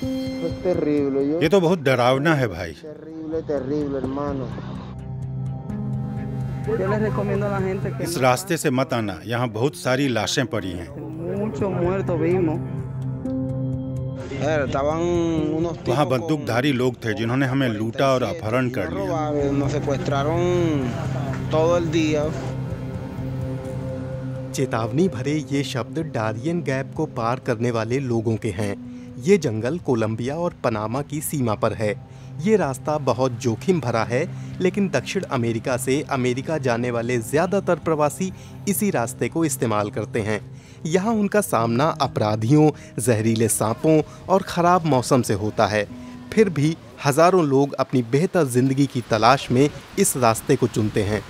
ये तो बहुत डरावना है भाई। इस रास्ते से मत आना, यहाँ बहुत सारी लाशें पड़ी हैं। वहाँ बंदूकधारी लोग थे जिन्होंने हमें लूटा और अपहरण कर लिया। चेतावनी भरे ये शब्द डारियन गैप को पार करने वाले लोगों के हैं। ये जंगल कोलंबिया और पनामा की सीमा पर है। ये रास्ता बहुत जोखिम भरा है, लेकिन दक्षिण अमेरिका से अमेरिका जाने वाले ज़्यादातर प्रवासी इसी रास्ते को इस्तेमाल करते हैं। यहाँ उनका सामना अपराधियों, जहरीले सांपों और ख़राब मौसम से होता है। फिर भी हज़ारों लोग अपनी बेहतर ज़िंदगी की तलाश में इस रास्ते को चुनते हैं।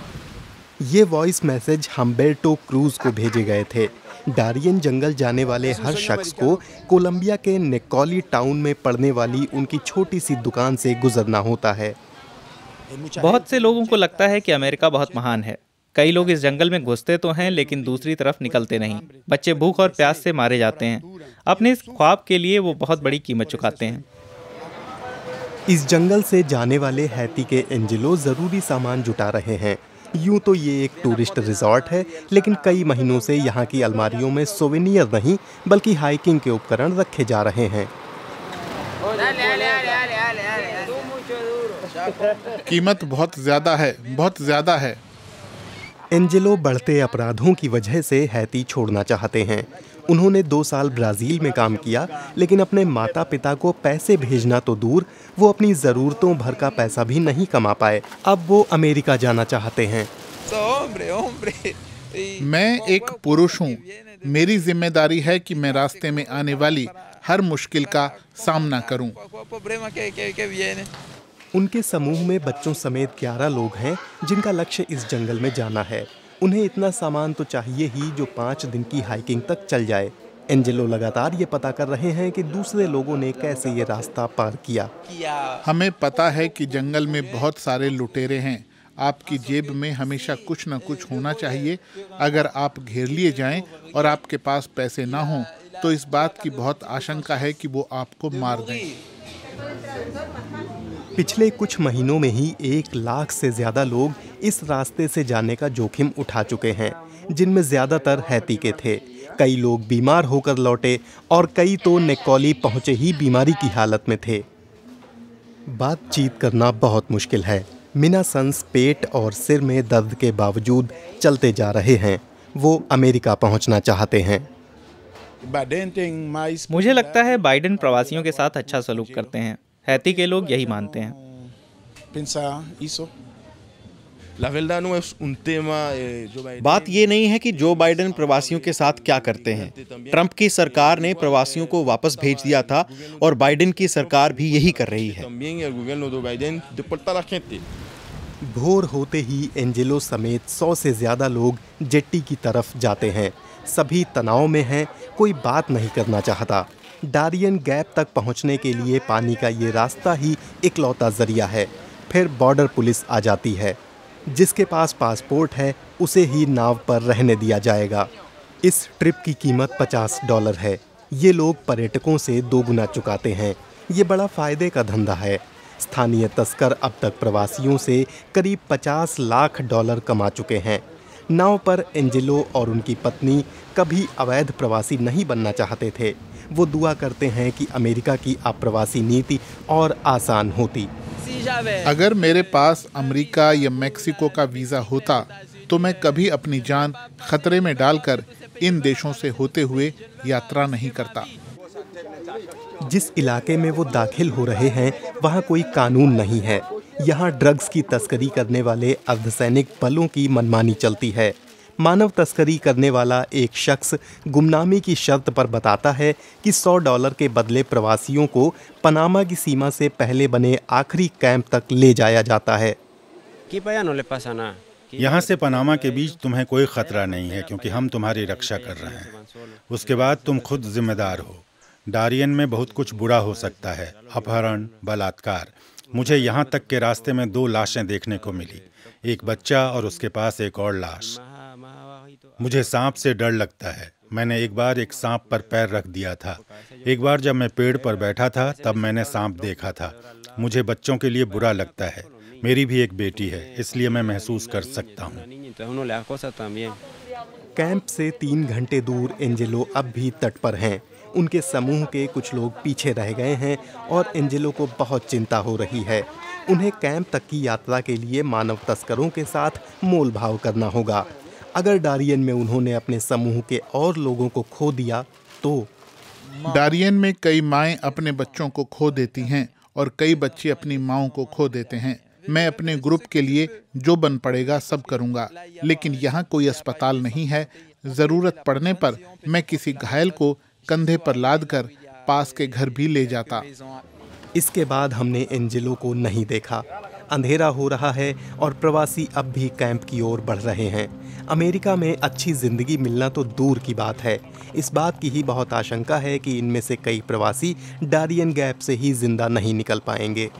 ये वॉइस मैसेज हम्बर्टो क्रूज को भेजे गए थे। डारियन जंगल जाने वाले हर शख्स को कोलंबिया के नेकोली टाउन में पड़ने वाली उनकी छोटी सी दुकान से गुजरना होता है। बहुत से लोगों को लगता है कि अमेरिका बहुत महान है। कई लोग इस जंगल में घुसते तो हैं, लेकिन दूसरी तरफ निकलते नहीं। बच्चे भूख और प्यास से मारे जाते हैं। अपने इस ख्वाब के लिए वो बहुत बड़ी कीमत चुकाते हैं। इस जंगल से जाने वाले हैती के एंजेलो ज़रूरी सामान जुटा रहे हैं। यूं तो ये एक टूरिस्ट रिजॉर्ट है, लेकिन कई महीनों से यहाँ की अलमारियों में सोवेनियर नहीं बल्कि हाइकिंग के उपकरण रखे जा रहे हैं। कीमत बहुत ज़्यादा है, बहुत ज़्यादा है। एंजेलो बढ़ते अपराधों की वजह से हैती छोड़ना चाहते हैं। उन्होंने 2 साल ब्राज़ील में काम किया, लेकिन अपने माता पिता को पैसे भेजना तो दूर, वो अपनी ज़रूरतों भर का पैसा भी नहीं कमा पाए। अब वो अमेरिका जाना चाहते हैं। मैं एक पुरुष हूँ। मेरी जिम्मेदारी है कि मैं रास्ते में आने वाली हर मुश्किल का सामना करूँ। उनके समूह में बच्चों समेत 11 लोग हैं जिनका लक्ष्य इस जंगल में जाना है। उन्हें इतना सामान तो चाहिए ही जो 5 दिन की हाइकिंग तक चल जाए। एंजेलो लगातार ये पता कर रहे हैं कि दूसरे लोगों ने कैसे ये रास्ता पार किया। हमें पता है कि जंगल में बहुत सारे लुटेरे हैं। आपकी जेब में हमेशा कुछ न कुछ होना चाहिए। अगर आप घेर लिए जाएं और आपके पास पैसे ना हों, तो इस बात की बहुत आशंका है कि वो आपको मार दें। पिछले कुछ महीनों में ही 1 लाख से ज़्यादा लोग इस रास्ते से जाने का जोखिम उठा चुके हैं, जिनमें ज़्यादातर हैती के थे। कई लोग बीमार होकर लौटे और कई तो नेकोली पहुंचे ही बीमारी की हालत में थे। बातचीत करना बहुत मुश्किल है। मिना सन्स पेट और सिर में दर्द के बावजूद चलते जा रहे हैं। वो अमेरिका पहुंचना चाहते हैं। मुझे लगता है बाइडेन प्रवासियों के साथ अच्छा सलूक करते हैं। हैती के लोग यही मानते हैं। बात ये नहीं है कि जो बाइडेन प्रवासियों के साथ क्या करते हैं। ट्रंप की सरकार ने प्रवासियों को वापस भेज दिया था और बाइडेन की सरकार भी यही कर रही है। भोर होते ही एंजेलो समेत 100 से ज़्यादा लोग जेट्टी की तरफ जाते हैं। सभी तनाव में हैं, कोई बात नहीं करना चाहता। डारियन गैप तक पहुंचने के लिए पानी का ये रास्ता ही इकलौता जरिया है। फिर बॉर्डर पुलिस आ जाती है। जिसके पास पासपोर्ट है उसे ही नाव पर रहने दिया जाएगा। इस ट्रिप की कीमत $50 है। ये लोग पर्यटकों से 2 गुना चुकाते हैं। ये बड़ा फ़ायदे का धंधा है। स्थानीय तस्कर अब तक प्रवासियों से करीब $50 लाख कमा चुके हैं। नाव पर एंजेलो और उनकी पत्नी कभी अवैध प्रवासी नहीं बनना चाहते थे। वो दुआ करते हैं कि अमेरिका की अप्रवासी नीति और आसान होती। अगर मेरे पास अमेरिका या मेक्सिको का वीज़ा होता तो मैं कभी अपनी जान खतरे में डालकर इन देशों से होते हुए यात्रा नहीं करता। जिस इलाके में वो दाखिल हो रहे हैं वहाँ कोई कानून नहीं है। यहाँ ड्रग्स की तस्करी करने वाले अर्धसैनिक बलों की मनमानी चलती है। मानव तस्करी करने वाला एक शख्स गुमनामी की शर्त पर बताता है कि $100 के बदले प्रवासियों को पनामा की सीमा से पहले बने आखिरी कैंप तक ले जाया जाता है। यहाँ से पनामा के बीच तुम्हें कोई खतरा नहीं है, क्योंकि हम तुम्हारी रक्षा कर रहे हैं। उसके बाद तुम खुद जिम्मेदार हो। डारियन में बहुत कुछ बुरा हो सकता है, अपहरण, बलात्कार। मुझे यहाँ तक के रास्ते में 2 लाशें देखने को मिली, एक बच्चा और उसके पास एक और लाश। मुझे सांप से डर लगता है। मैंने एक बार एक सांप पर पैर रख दिया था। एक बार जब मैं पेड़ पर बैठा था तब मैंने सांप देखा था। मुझे बच्चों के लिए बुरा लगता है। मेरी भी एक बेटी है, इसलिए मैं महसूस कर सकता हूँ। कैंप से 3 घंटे दूर एंजेलो अब भी तट पर हैं। उनके समूह के कुछ लोग पीछे रह गए हैं और एंजेलो को बहुत चिंता हो रही है। उन्हें कैंप तक की यात्रा के लिए मानव तस्करों के साथ मोल भाव करना होगा। अगर डारियन में उन्होंने अपने समूह के और लोगों को खो दिया तो डारियन में कई माएँ अपने बच्चों को खो देती हैं और कई बच्चे अपनी माँओं को खो देते हैं। मैं अपने ग्रुप के लिए जो बन पड़ेगा सब करूँगा, लेकिन यहाँ कोई अस्पताल नहीं है। ज़रूरत पड़ने पर मैं किसी घायल को कंधे पर लाद कर पास के घर भी ले जाता। इसके बाद हमने एंजेलो को नहीं देखा। अंधेरा हो रहा है और प्रवासी अब भी कैंप की ओर बढ़ रहे हैं। अमेरिका में अच्छी जिंदगी मिलना तो दूर की बात है। इस बात की ही बहुत आशंका है कि इनमें से कई प्रवासी डारियन गैप से ही जिंदा नहीं निकल पाएंगे।